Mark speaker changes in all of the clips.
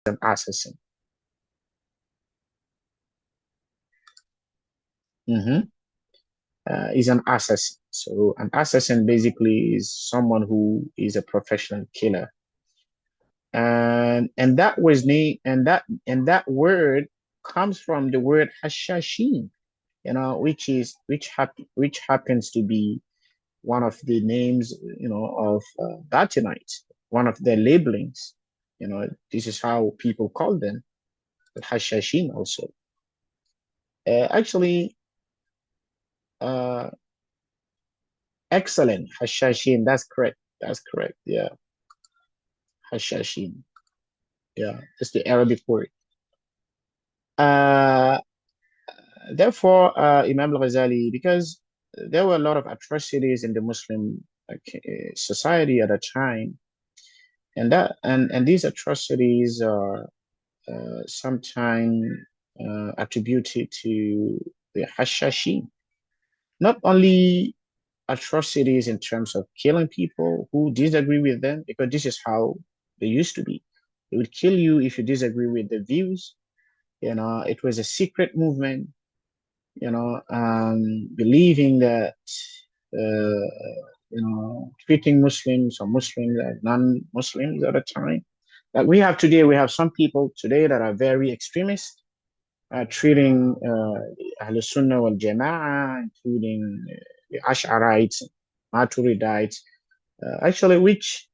Speaker 1: an assassin. Is an assassin. So an assassin basically is someone who is a professional killer. And that was name and that word comes from the word hashashin, which happens to be one of the names, of Batinites, one of their labelings. This is how people call them, but hashashin also. Actually, uh, excellent, hashashin. That's correct. That's correct. Yeah, hashashin. Yeah, that's the Arabic word. Uh, Therefore, Imam al-Ghazali, because there were a lot of atrocities in the Muslim society at the time, and these atrocities are sometimes attributed to the Hashashin. Not only atrocities in terms of killing people who disagree with them, because this is how they used to be. They would kill you if you disagree with the views. It was a secret movement, believing that, treating Muslims or Muslims as non-Muslims at a time. Like we have today, we have some people today that are very extremist, treating Ahl Sunnah wal Jama'ah, including the Ash'arites, Maturidites, actually, which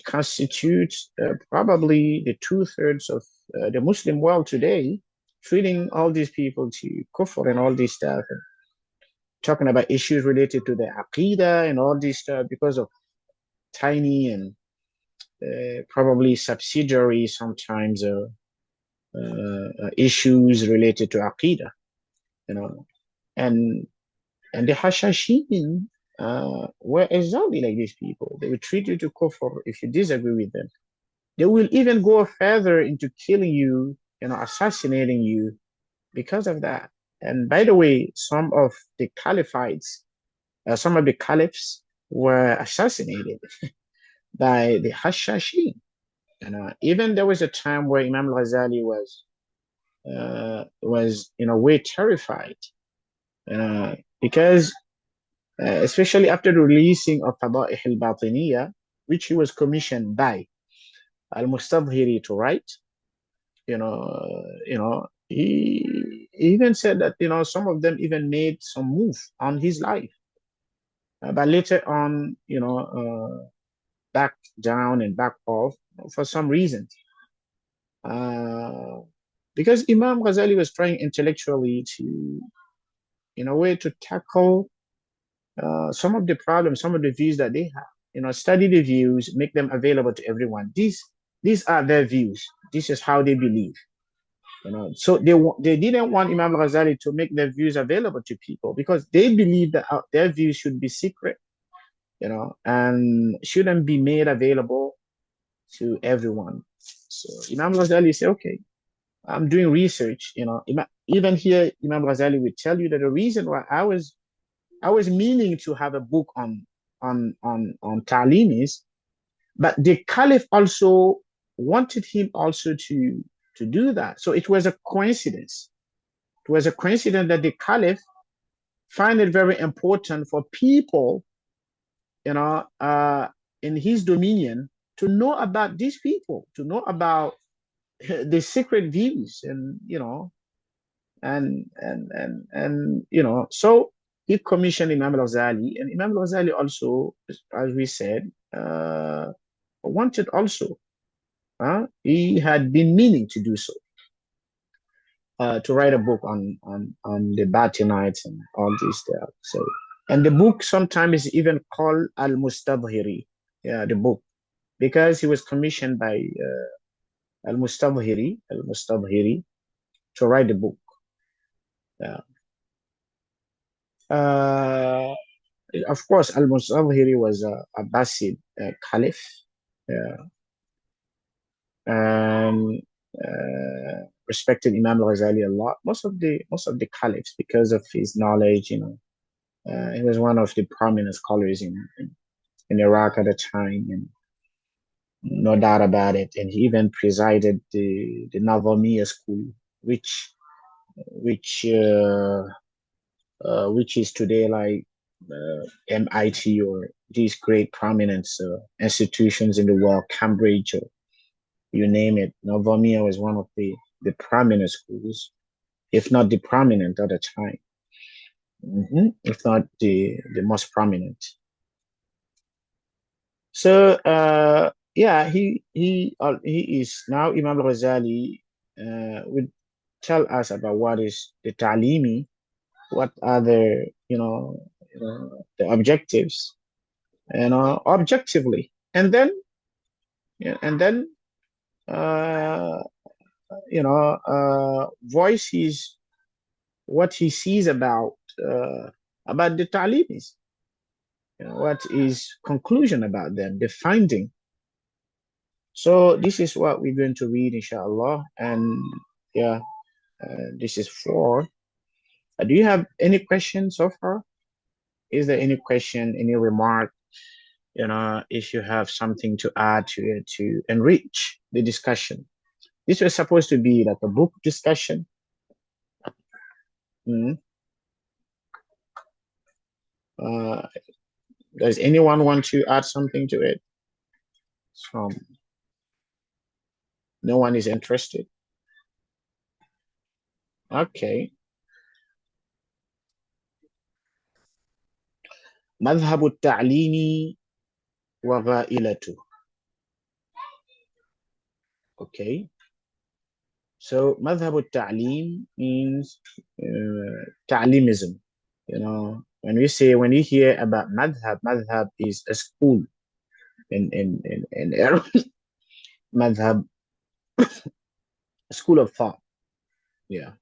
Speaker 1: constitutes probably the two-thirds of the Muslim world today, treating all these people to kufr and all this stuff, and talking about issues related to the aqidah and all this stuff because of tiny and probably subsidiary sometimes issues related to aqidah, and the Hashashin were exactly like these people. They would treat you to kufr if you disagree with them. They will even go further into killing you, assassinating you because of that. And by the way, some of the caliphs were assassinated by the Hashashin. Even there was a time where Imam al-Ghazali was in a way terrified, because especially after the releasing of Fada'ih al-Batiniyah, which he was commissioned by al-Mustabhiri to write. He even said that, some of them even made some move on his life. But later on, back down and back off for some reason. Uh, because Imam Ghazali was trying intellectually to, in a way, to tackle some of the problems, some of the views that they have. Study the views, make them available to everyone. These are their views. This is how they believe. So they didn't want Imam Ghazali to make their views available to people because they believe that their views should be secret, and shouldn't be made available to everyone. So Imam Ghazali said, okay, I'm doing research. Even here, Imam Ghazali would tell you that the reason why I was meaning to have a book on Ta'lim is, but the Caliph also wanted him also to do that. So it was a coincidence. It was a coincidence that the Caliph find it very important for people, in his dominion to know about these people, to know about the secret views, and so he commissioned Imam al-Ghazali, and Imam al-Ghazali also, as we said, wanted also. He had been meaning to do so, to write a book on the Batinites and all this stuff. So, and the book sometimes is even called Al-Mustabhiri, yeah, the book, because he was commissioned by Al-Mustabhiri to write the book. Yeah. Of course, Al-Mustabhiri was a Abbasid Caliph, yeah, and respected Imam al-Ghazali a lot. Most of the caliphs, because of his knowledge, he was one of the prominent scholars in Iraq at the time, no doubt about it. And he even presided the Navamia school, which which uh, which is today like MIT or these great prominent institutions in the world, Cambridge, or you name it. Novomia was one of the prominent schools, if not the prominent at the time, if not the most prominent. So yeah, he is now Imam Ghazali would tell us about what is the ta'limi, what are the the objectives, objectively, and then yeah, and then uh, voice his what he sees about the talimis, what is conclusion about them, the finding. So this is what we're going to read, inshallah, and yeah, this is four. Do you have any questions so far? Is there any question, any remark? If you have something to add to it to enrich the discussion. This was supposed to be like a book discussion. Mm. Uh, does anyone want to add something to it? No one is interested. Okay. مذهب التعليم وغائلته. Okay. So مذهب التعليم means ta'limism. When you hear about madhab is a school in Arabic. Madhab, a school of thought. Yeah.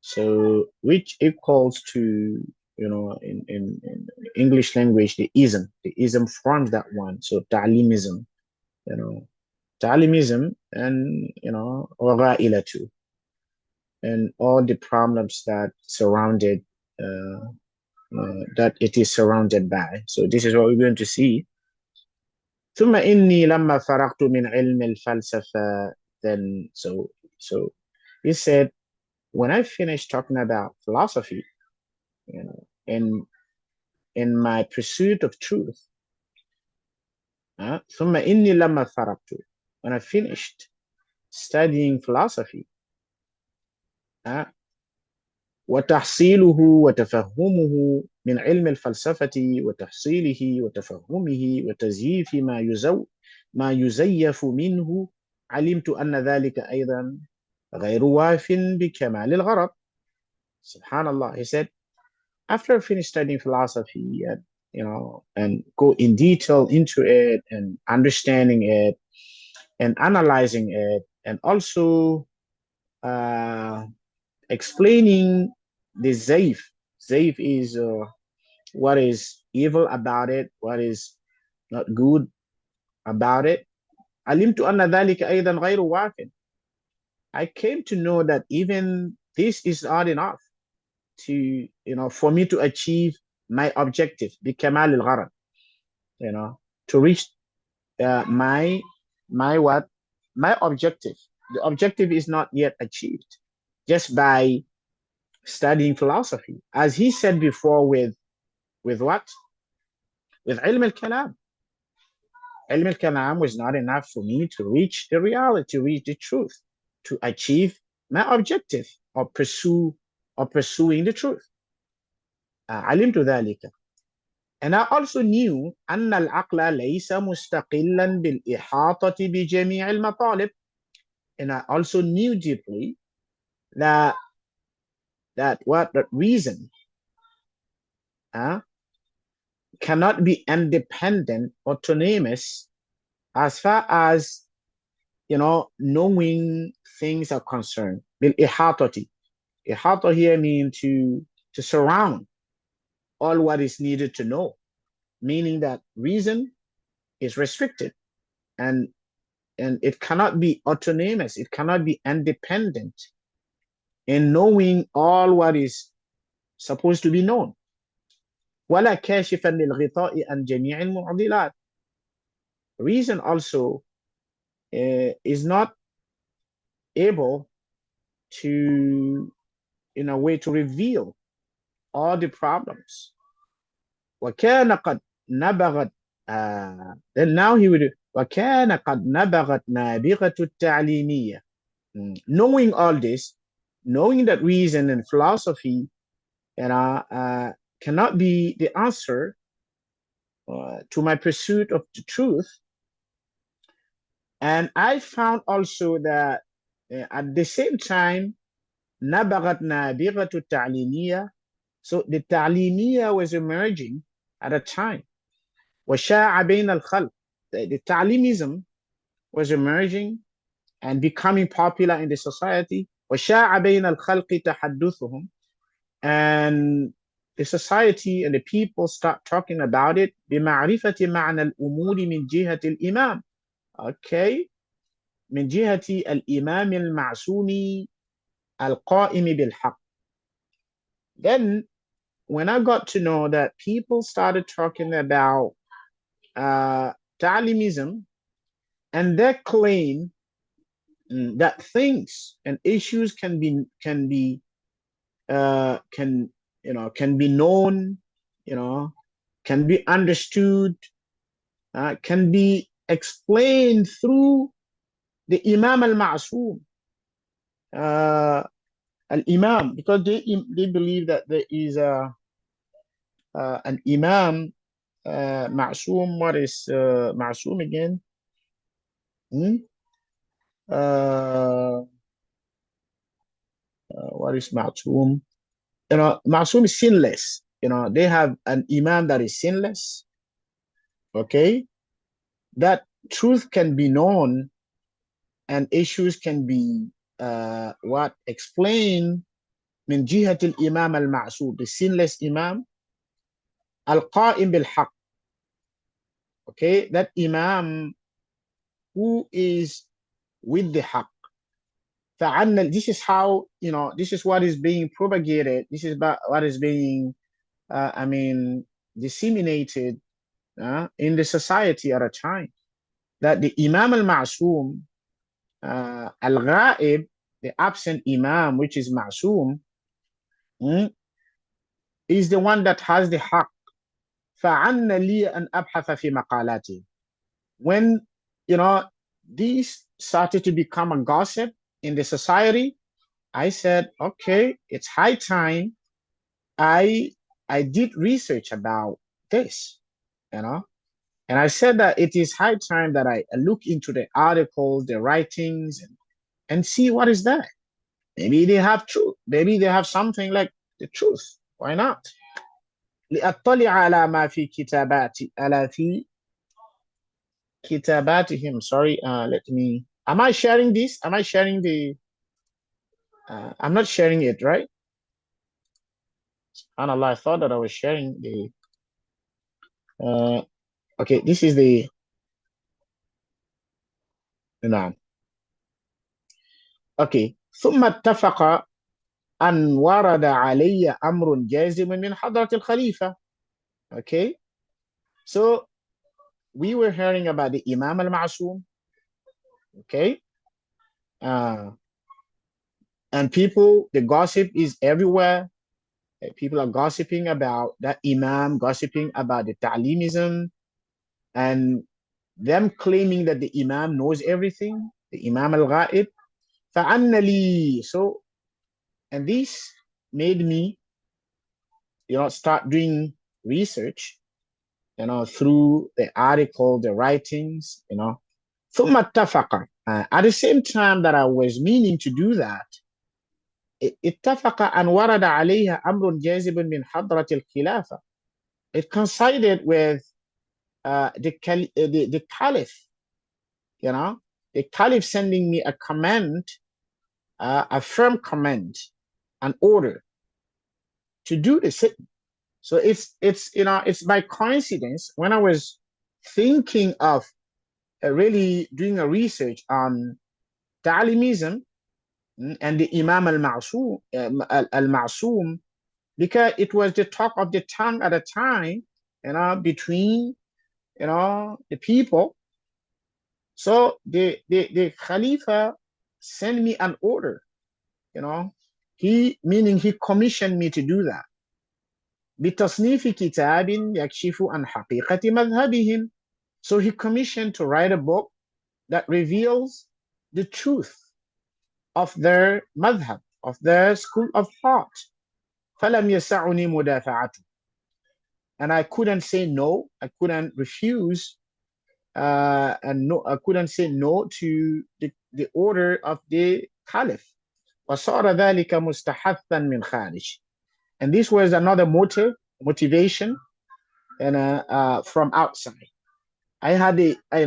Speaker 1: So which equals to in English language the ism forms that one. So ta'limism, ta'limism, and gha'ilatu, and all the problems that surrounded that it is surrounded by. So this is what we're going to see. ثم إني لما فرغت من علم الفلسفة, then so he said, when I finished talking about philosophy, in my pursuit of truth, ثم إني لما فرغت, when I finished studying philosophy, وتحصيله وتفهمه من علم الفلسفة وتحصيله وتفهمه وتزييف ما يزيف منه, علمت أن ذلك أيضا غير واف بكمال الغرض. Subhanallah, he said, after I finished studying philosophy and go in detail into it and understanding it and analyzing it, and also explaining the zayf. Zayf is what is evil about it, what is not good about it. علمت أن ذلك أيضا غير واف. I came to know that even this is not enough to for me to achieve my objective, بكمال الغرض, to reach my what my objective. The objective is not yet achieved just by studying philosophy, as he said before, with what? With ilm al-kalam. Ilm al-kalam was not enough for me to reach the reality, to reach the truth, to achieve my objective of pursuing the truth. علمت ذلك. And I also knew أن العقل ليس مستقلا بالإحاطة بجميع المطالب. And I also knew deeply that reason cannot be independent, autonomous, as far as knowing things are concerned. بالإحاطة. Ihata here means to surround all what is needed to know, meaning that reason is restricted, and it cannot be autonomous, it cannot be independent in knowing all what is supposed to be known. ولا كاشفا للغطاء عن جميع المعضلات. Reason also is not able to, in a way, to reveal all the problems. وكان قد نبغت then now he would وكان قد نبغت نابغة التعليمية. Knowing all this, knowing that reason and philosophy, cannot be the answer to my pursuit of the truth. And I found also that at the same time, نبغت نابغة التعليمية, so the تعليمية was emerging at a time. وشاع بين الخلق, the تعليمism was emerging and becoming popular in the society. وشاع بين الخلق تحدثهم, and the society and the people start talking about it. بمعرفة معنى الأمور من جهة الإمام. Okay, من جهة الإمام المعصوم القائم بالحق. Then when I got to know that people started talking about ta'limism and their claim that things and issues can be known, can be understood, can be explained through the Imam al-Ma'soom, al-Imam, because they believe that there is an Imam, Ma'soom. What is Ma'soom again? What is Ma'soom? Ma'soom is sinless. They have an Imam that is sinless. Okay, that truth can be known and issues can be explained من جهة الإمام المعصوم, the sinless Imam القائم بالحق. Okay, that Imam who is with the haq. This is how, this is what is being propagated. This is what is being, disseminated in the society at a time. That the Imam al-Ma'soom, al-Ghaib, the absent Imam, which is Ma'soom, is the one that has the haq. فَعَنَّ لِي أَنْ أَبْحَثَ فِي مَقَالَاتِهِ. When, these started to become a gossip in the society, I said, okay, it's high time I did research about this, and I said that it is high time that I look into the articles, the writings, and see what is that. Maybe they have truth. Maybe they have something like the truth. Why not? لأطلع على ما في كتاباتهم. Sorry, let me. Am I sharing this? Am I sharing the? I'm not sharing it, right? SubhanAllah, I thought that I was sharing the. Okay, this is the. No. Okay. ثم اتفق أن ورد علي أمر جازم من حضرة الخليفة. Okay. So we were hearing about the Imam al-Ma'soom. Okay. And people, the gossip is everywhere. People are gossiping about that Imam, gossiping about the Ta'limism, and them claiming that the Imam knows everything, the Imam al-Ghaib. فَعَنَّ لِي. So, and this made me, start doing research, through the article, the writings, ثُمَّ اتَّفَقَ. At the same time that I was meaning to do that, اتفق أن ورد عليها أمر جاذب من حضرة الخلافة. It coincided with the caliph, the caliph sending me a command, a firm command, an order to do this. So it's by coincidence when I was thinking of really doing a research on Ta'limism and the Imam al-Ma'soom, because it was the talk of the tongue at a time, between, the people. So the Khalifa sent me an order, you know. Meaning he commissioned me to do that. بتصنيف كتاب يكشف عن حقيقة مذهبهم. So he commissioned to write a book that reveals the truth of their madhab, of their school of thought. فلم يسعني مدافعته. And I couldn't say no, I couldn't refuse, and no, I couldn't say no to the order of the caliph. وصار ذلك مستحثا من خارج. And this was another motivation, and from outside. I had the, I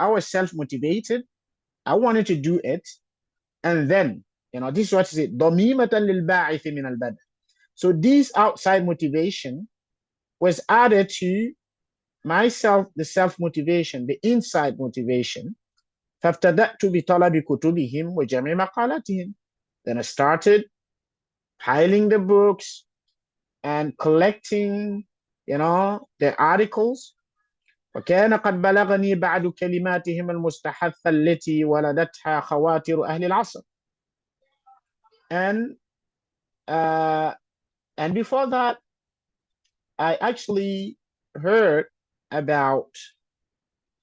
Speaker 1: was self motivated. I wanted to do it, and then, this is what is it. ضميمة للباعث من البدء. So this outside motivation was added to myself, the self motivation, the inside motivation. فابتدأت بطلب كتبهم وجمع مقالاتهم. Then I started piling the books and collecting, the articles. وكان قد بلغني بعد كلماتهم المستحثة التي ولدتها خواتر أهل العصر. And before that, I actually heard about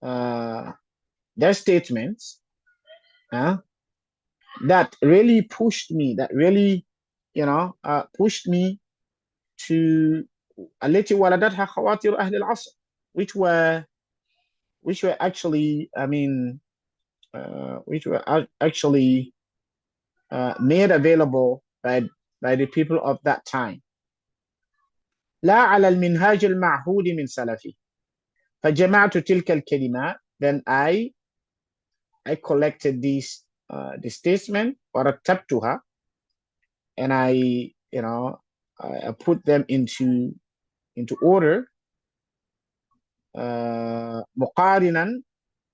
Speaker 1: their statements that really pushed me, pushed me to التي ولدتها خواتر أهل العصر, which were actually, which were actually made available by the people of that time. لا على المنهاج المعهود من سلفي. فجمعت تلك الكلمات. Then I collected these the statement ورتبتها, and I put them into order, مقارنا,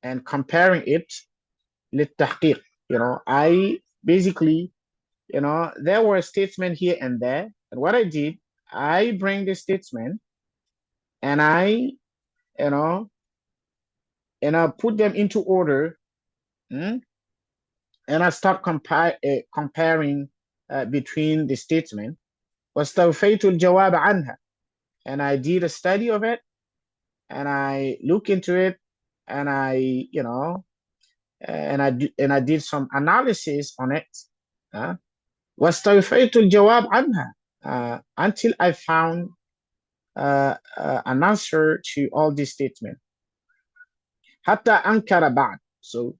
Speaker 1: and comparing it للتحقيق. I basically, there were statements here and there, and what I did, I bring the statement and I put them into order, and I start comparing between the statement. واستوفيت الجواب عنها, and I did a study of it, and I look into it, and I and I did some analysis on it. واستوفيت الجواب عنها, until I found an answer to all these statements. حتى أنكر بعد. So,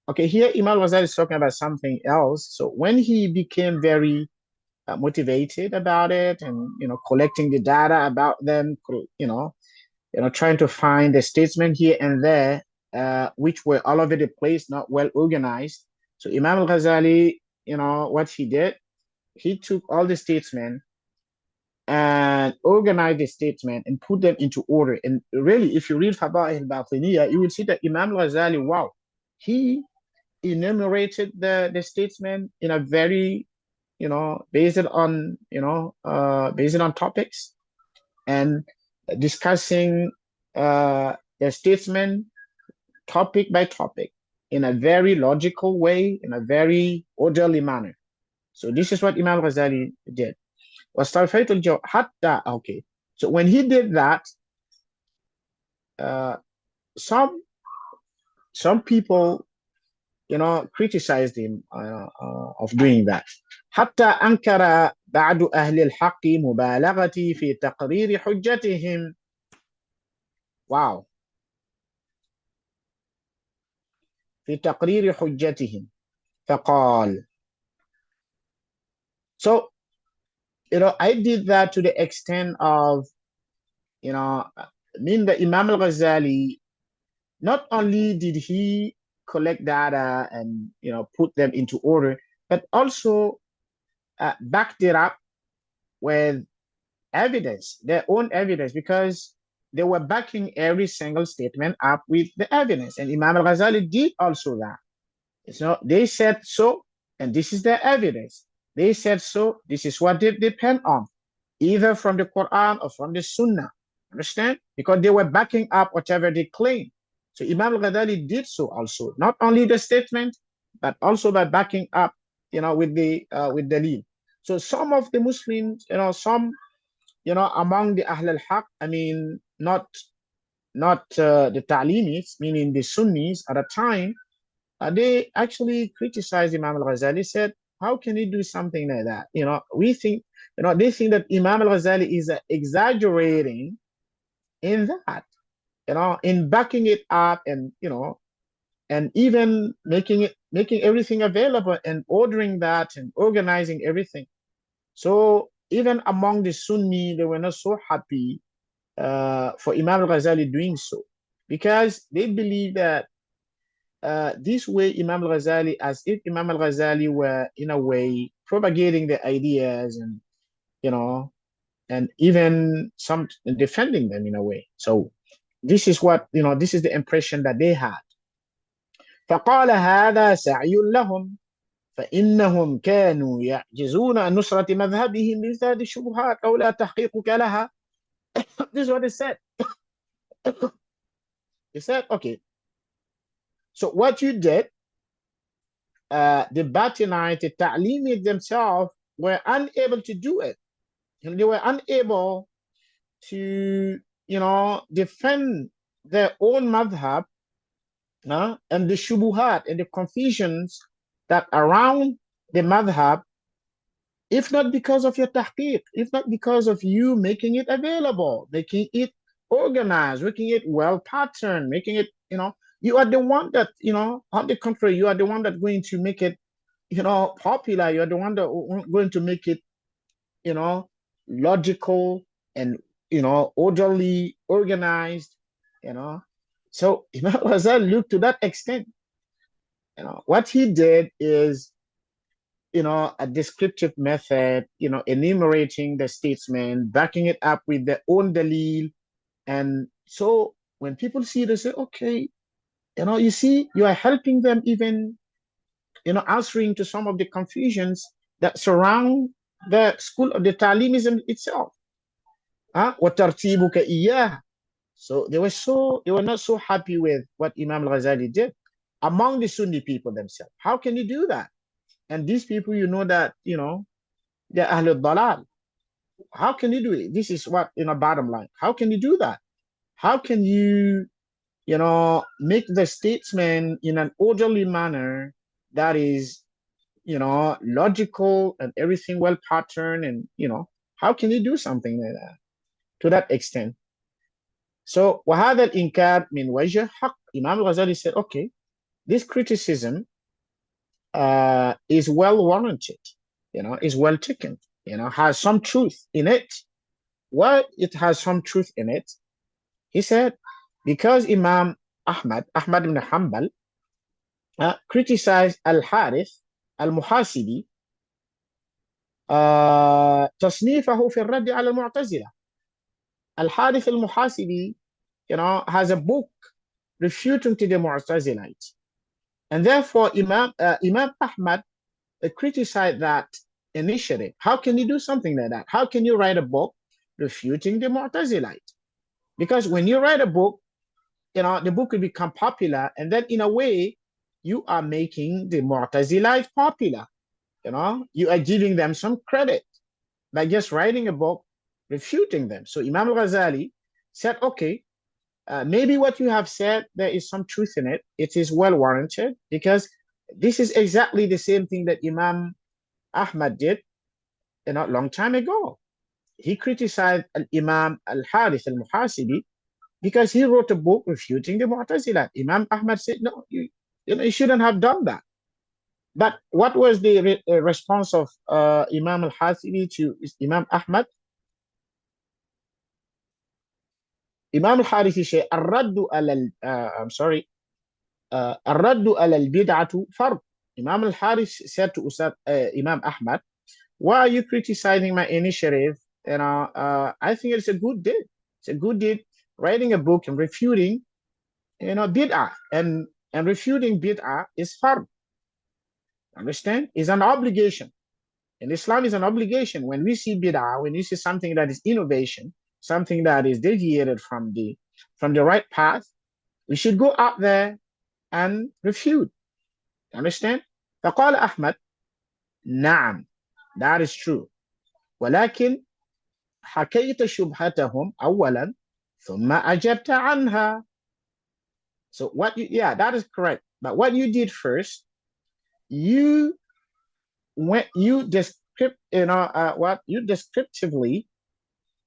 Speaker 1: okay, here Imam Ghazali is talking about something else. So when he became very motivated about it, and collecting the data about them, trying to find the statement here and there, which were all over the place, not well organized. So Imam Al-Ghazali, what he did, he took all the statements and organized the statement and put them into order. And really, if you read Fada'il al-Batiniyya, you will see that Imam Al-Ghazali, wow, he enumerated the statement in a very, based on topics, and discussing the statement topic by topic in a very logical way, in a very orderly manner. So this is what Imam Ghazali did. Okay. So when he did that, some people, criticized him of doing that. حتى أنكر بعض أهل الحق مبالغتي في تقرير حجتهم. Wow. في تقرير حجتهم. فقال. So, I did that to the extent of, the Imam Al-Ghazali, not only did he collect data and, put them into order, but also backed it up with evidence, their own evidence, because they were backing every single statement up with the evidence. And Imam Al-Ghazali did also that. So they said so, and this is their evidence. They said so, this is what they depend on, either from the Quran or from the Sunnah. Understand? Because they were backing up whatever they claim. So Imam al-Ghazali did so also, not only the statement, but also by backing up, with the with dalil. So some of the Muslims, some, among the Ahl al-Haq, I mean, not the Ta'limis, meaning the Sunnis at the time, they actually criticized Imam al-Ghazali, said, how can he do something like that? We think, they think that Imam al-Ghazali is exaggerating in that, in backing it up, and even making everything available and ordering that and organizing everything. So even among the Sunni, they were not so happy for Imam al-Ghazali doing so, because they believe that this way Imam al-Ghazali, as if Imam al-Ghazali were in a way propagating the ideas, and you know and even some defending them in a way. So this is what, this is the impression that they had. فقال هذا سعي لهم فإنهم كانوا يعجزون عن نصرة مذهبهم بمثال الشبهات أو لا تحقيقك لها. This is what they said. They said, okay, so what you did, the Batinite, the Ta'limi themselves were unable to do it. And they were unable to, defend their own madhab, and the shubuhat and the confusions that around the madhab, if not because of your tahqiq, if not because of you making it available, making it organized, making it well patterned, making it, you are the one that, on the contrary, you are the one that's going to make it, popular. You are the one that going to make it, logical and, orderly, organized, So Imam Ghazali looked to that extent. What he did is, a descriptive method, enumerating the statements, backing it up with their own dalil. And so when people see, they say, okay, you see, you are helping them even, answering to some of the confusions that surround the school of the Talimism itself. وَتَرْتِيبُكَ إِيَّاهَ. So they were not so happy with what Imam al-Ghazali did among the Sunni people themselves. How can you do that? And these people, that, they're Ahl al-Dalal. How can you do it? This is what, bottom line. How can you do that? How can you, make the statement in an orderly manner that is, logical and everything well patterned, and, how can you do something like that to that extent? So, وهذا الإنكار من وجه حق. Imam al-Ghazali said, okay, this criticism is well warranted, is well taken, has some truth in it. Why it has some truth in it? He said, because Imam Ahmad ibn Hanbal, criticized Al-Harith Al-Muhasibi, تصنيفه في الرد على المعتزلة. Al-Harith Al-Muhasibi, has a book refuting to the Mu'tazilites. And therefore, Imam Ahmad criticized that initiative. How can you do something like that? How can you write a book refuting the Mu'tazilite? Because when you write a book, the book will become popular, and then in a way, you are making the Mu'tazilite popular. You are giving them some credit by just writing a book refuting them. So Imam al-Ghazali said, okay, maybe what you have said, there is some truth in it. It is well warranted, because this is exactly the same thing that Imam Ahmad did, a long time ago. He criticized Imam Al-Harith Al-Muhasibi because he wrote a book refuting the Mu'tazila. Imam Ahmad said, no, you shouldn't have done that. But what was the response of Imam Al-Hasibi to Imam Ahmad? Imam Al-Harithi said, الرد على الرد على البدعة فرض. Imam Al-Harith said to Imam Ahmad, why are you criticizing my initiative? I think it's a good deed. It's a good deed, writing a book and refuting, bid'ah. And refuting bid'ah is fard. Understand? It's an obligation. And Islam is an obligation. When we see bid'ah, when we see something that is innovation, something that is deviated from the right path, We should go out there and refute. Understand? فقال أحمد نعم, that is true. ولكن حكيت شبهتهم أولا ثم أجبت عنها. So what you, yeah, that is correct. But what you did first, you went, you descript, what you descriptively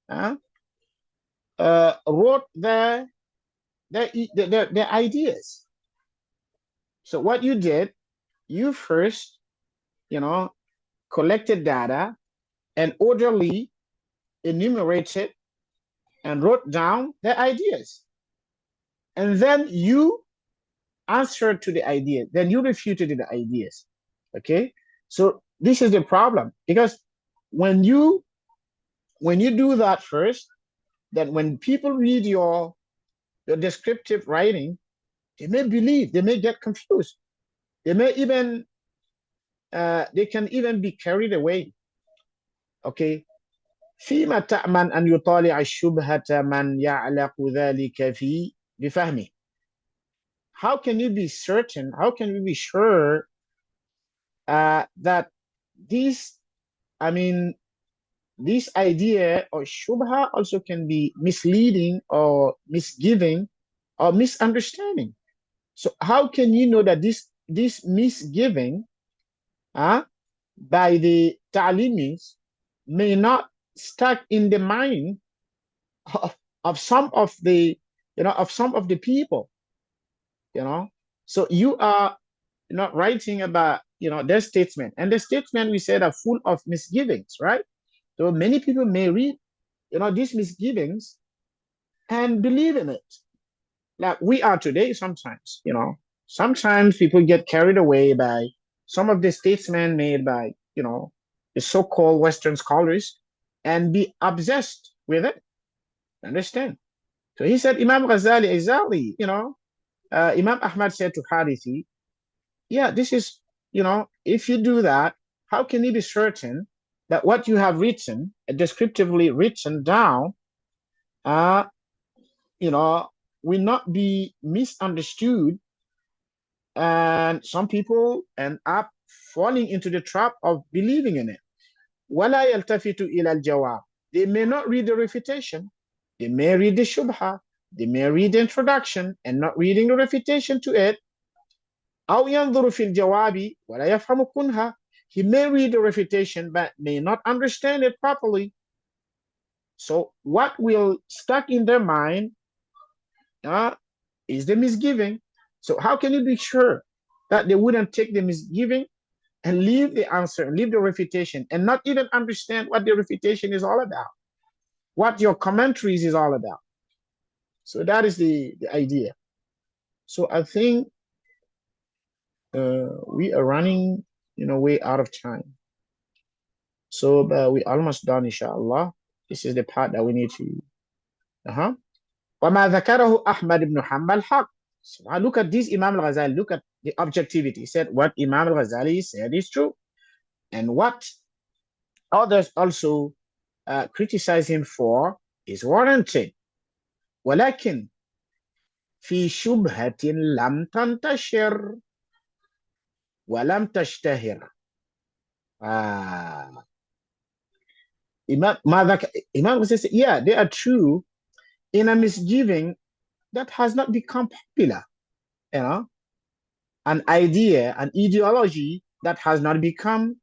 Speaker 1: uh, wrote their ideas. So what you did, you first, collected data and orderly enumerated and wrote down their ideas. And then you answered to the idea. Then you refuted the ideas. Okay. So this is the problem, because when you do that first, then when people read your descriptive writing, they may believe, they may get confused, they may even they can even be carried away. Okay. فيما تأمن أن يطالع الشبهة من يعلق ذلك في بفهمه. How can you be certain? How can you be sure that this, this idea or shubha also can be misleading or misgiving or misunderstanding? So how can you know that this misgiving by the ta'limis may not stuck in the mind of some of the people, so you are not writing about their statement, and the statement we said are full of misgivings, right? So many people may read these misgivings and believe in it, like we are today. Sometimes people get carried away by some of the statements made by the so-called Western scholars and be obsessed with it. Understand? So he said, Imam Ghazali, exactly, Imam Ahmad said to Harithi, yeah, this is, if you do that, how can you be certain that what you have written, descriptively written down, will not be misunderstood, and some people end up falling into the trap of believing in it. وَلَا يَلْتَفِتُ إِلَى الْجَوَابِ. They may not read the refutation. They may read the shubha. They may read the introduction and not reading the refutation to it. أَوْ يَنْظُرُ فِي الْجَوَابِ وَلَا يَفْهَمُ كُنْهَا. He may read the refutation but may not understand it properly. So what will stuck in their mind is the misgiving. So how can you be sure that they wouldn't take the misgiving and leave the answer and leave the refutation and not even understand what the refutation is all about, what your commentaries is all about? So that is the idea. So I think we are running way out of time. So we almost done, inshallah. This is the part that we need to وما ذكره أحمد بن حنبل حق. So now look at this Imam al-Ghazali, look at the objectivity. He said what Imam al-Ghazali said is true, and what others also criticize him for is warranted. ولكن في شبهة لم تنتشر ولم تشتهر. Imam says, yeah, they are true in a misgiving that has not become popular, an idea, an ideology that has not become,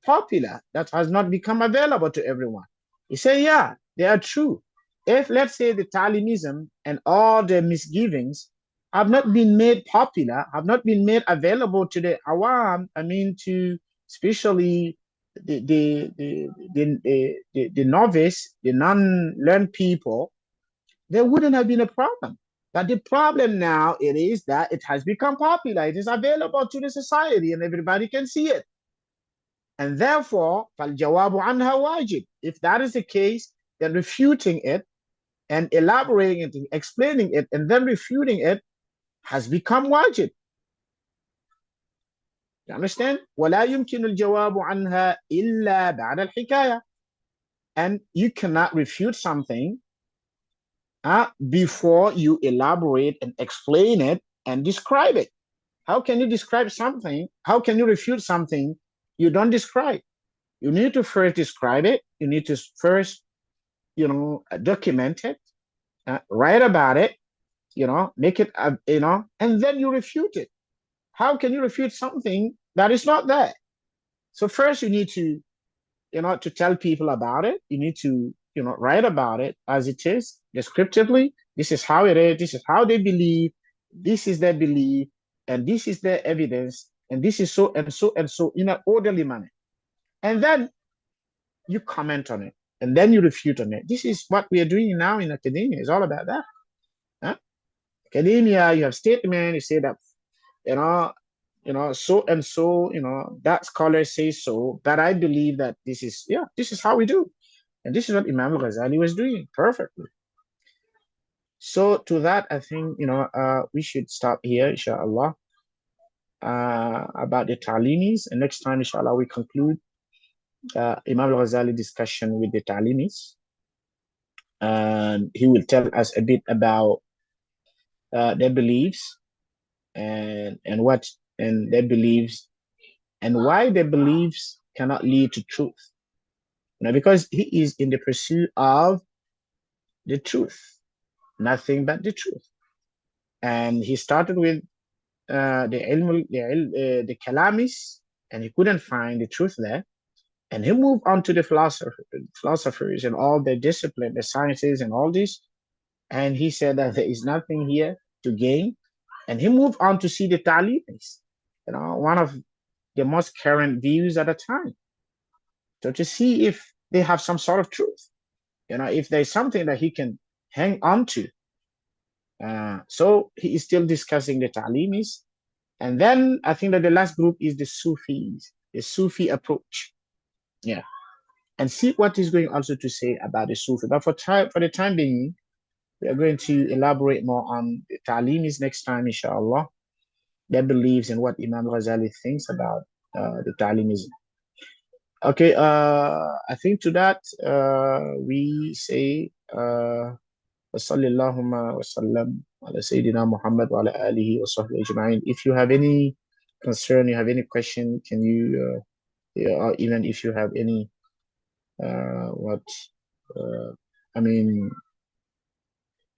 Speaker 1: popular, that has not become available to everyone. You say, yeah, they are true. If, let's say, the Talimism and all the misgivings have not been made popular, have not been made available to the awam, to especially the novice, the non-learned people, there wouldn't have been a problem. But the problem now it is that it has become popular. It is available to the society and everybody can see it. And therefore, فَالْجَوَابُ عَنْهَا wajib. If that is the case, then refuting it and elaborating it, and explaining it, and then refuting it has become wajib. You understand? وَلَا يُمْكِنُ الْجَوَابُ عَنْهَا إِلَّا بَعْدَ الْحِكَايَةِ. And you cannot refute something before you elaborate and explain it and describe it. How can you describe something? How can you refute something you don't describe? You need to first describe it. You need to first, document it, write about it, make it, and then you refute it. How can you refute something that is not there? So first you need to, to tell people about it. You need to, write about it as it is, descriptively. This is how it is. This is how they believe. This is their belief. And this is their evidence. And this is so and so and so in an orderly manner. And then you comment on it. And then you refute on it. This is what we are doing now in academia. It's all about that. Huh? Academia, you have statement, you say that, so and so, that scholar says so, but I believe that this is how we do. And this is what Imam Ghazali was doing perfectly. So to that, I think, we should stop here, inshallah, about the Talimis. And next time, inshallah, we conclude Imam Ghazali discussion with the Talimis. And he will tell us a bit about their beliefs and their beliefs and why their beliefs cannot lead to truth. Because he is in the pursuit of the truth, nothing but the truth. And he started with the Kalamis, and he couldn't find the truth there. And he moved on to the philosophers and all the discipline, the sciences and all this. And he said that there is nothing here to gain. And he moved on to see the Talimis, one of the most current views at the time. So to see if they have some sort of truth, if there's something that he can hang on to. So he is still discussing the Talimis. And then I think that the last group is the Sufis, the Sufi approach. Yeah. And see what he's going also to say about the Sufi. But for the time being, we are going to elaborate more on the Talimis next time, inshallah. Their beliefs and what Imam Ghazali thinks about the Talimism. Okay, I think to that we say وصلى اللهم وسلم على سيدنا محمد وعلى آله وصحبه أجمعين. If you have any concern, you have any question, can you or even if you have any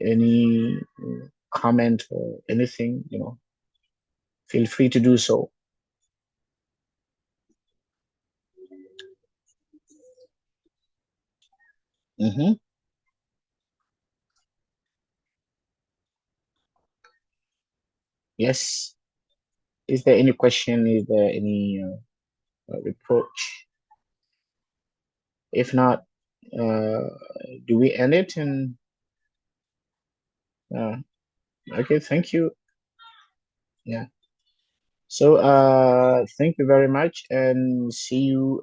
Speaker 1: any comment or anything, feel free to do so. Yes. Is there any question? Is there any reproach? If not, do we end it? And okay, thank you. Yeah. So thank you very much, and see you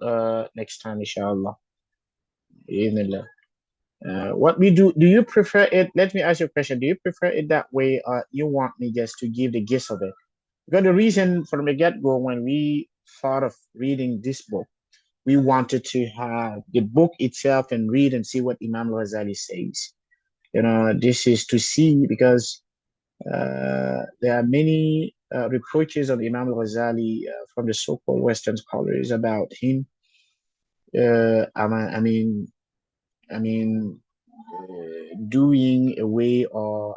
Speaker 1: next time, inshallah. What we do you prefer it? Let me ask you a question. Do you prefer it that way, or you want me just to give the gist of it? Because the reason from the get-go, when we thought of reading this book, we wanted to have the book itself and read and see what Imam Ghazali says. This is to see, because there are many reproaches of Imam Ghazali from the so-called Western scholars about him. Doing away, or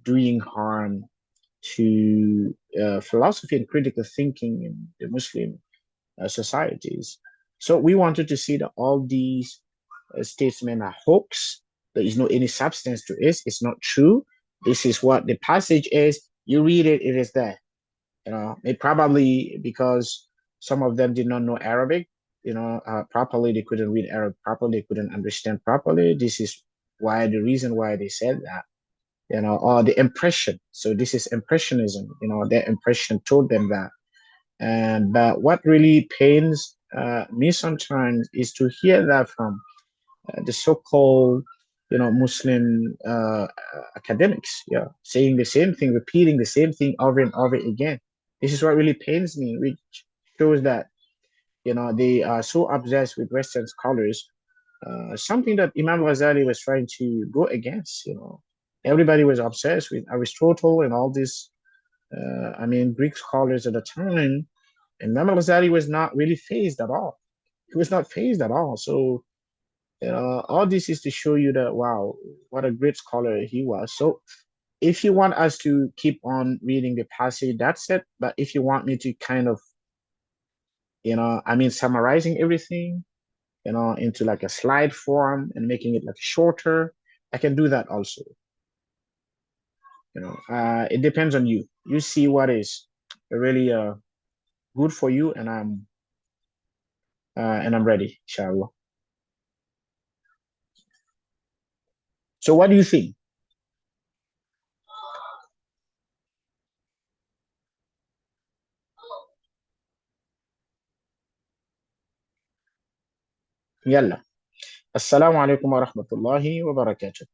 Speaker 1: doing harm to philosophy and critical thinking in the Muslim societies. So we wanted to see that all these statements are hoax. There is no any substance to it. It's not true. This is what the passage is. You read it, it is there. It probably because some of them did not know Arabic, properly. They couldn't read Arabic properly. They couldn't understand properly. This is why the reason why they said that, or the impression. So this is impressionism. Their impression told them that. But what really pains me sometimes is to hear that from the so-called, Muslim academics, saying the same thing, repeating the same thing over and over again. This is what really pains me, which shows that, they are so obsessed with Western scholars something that Imam Ghazali was trying to go against. Everybody was obsessed with Aristotle and all these, Greek scholars at the time, and Imam Ghazali was not really phased at all. He was not phased at all. So all this is to show you that wow, what a great scholar he was. So if you want us to keep on reading the passage, that's it. But if you want me to kind of, summarizing everything, into like a slide form and making it like shorter, I can do that also. It depends on you. You see what is really good for you, and I'm ready, inshallah. So what do you think? Yalla. Assalamu alaikum wa rahmatullahi wa barakatuh.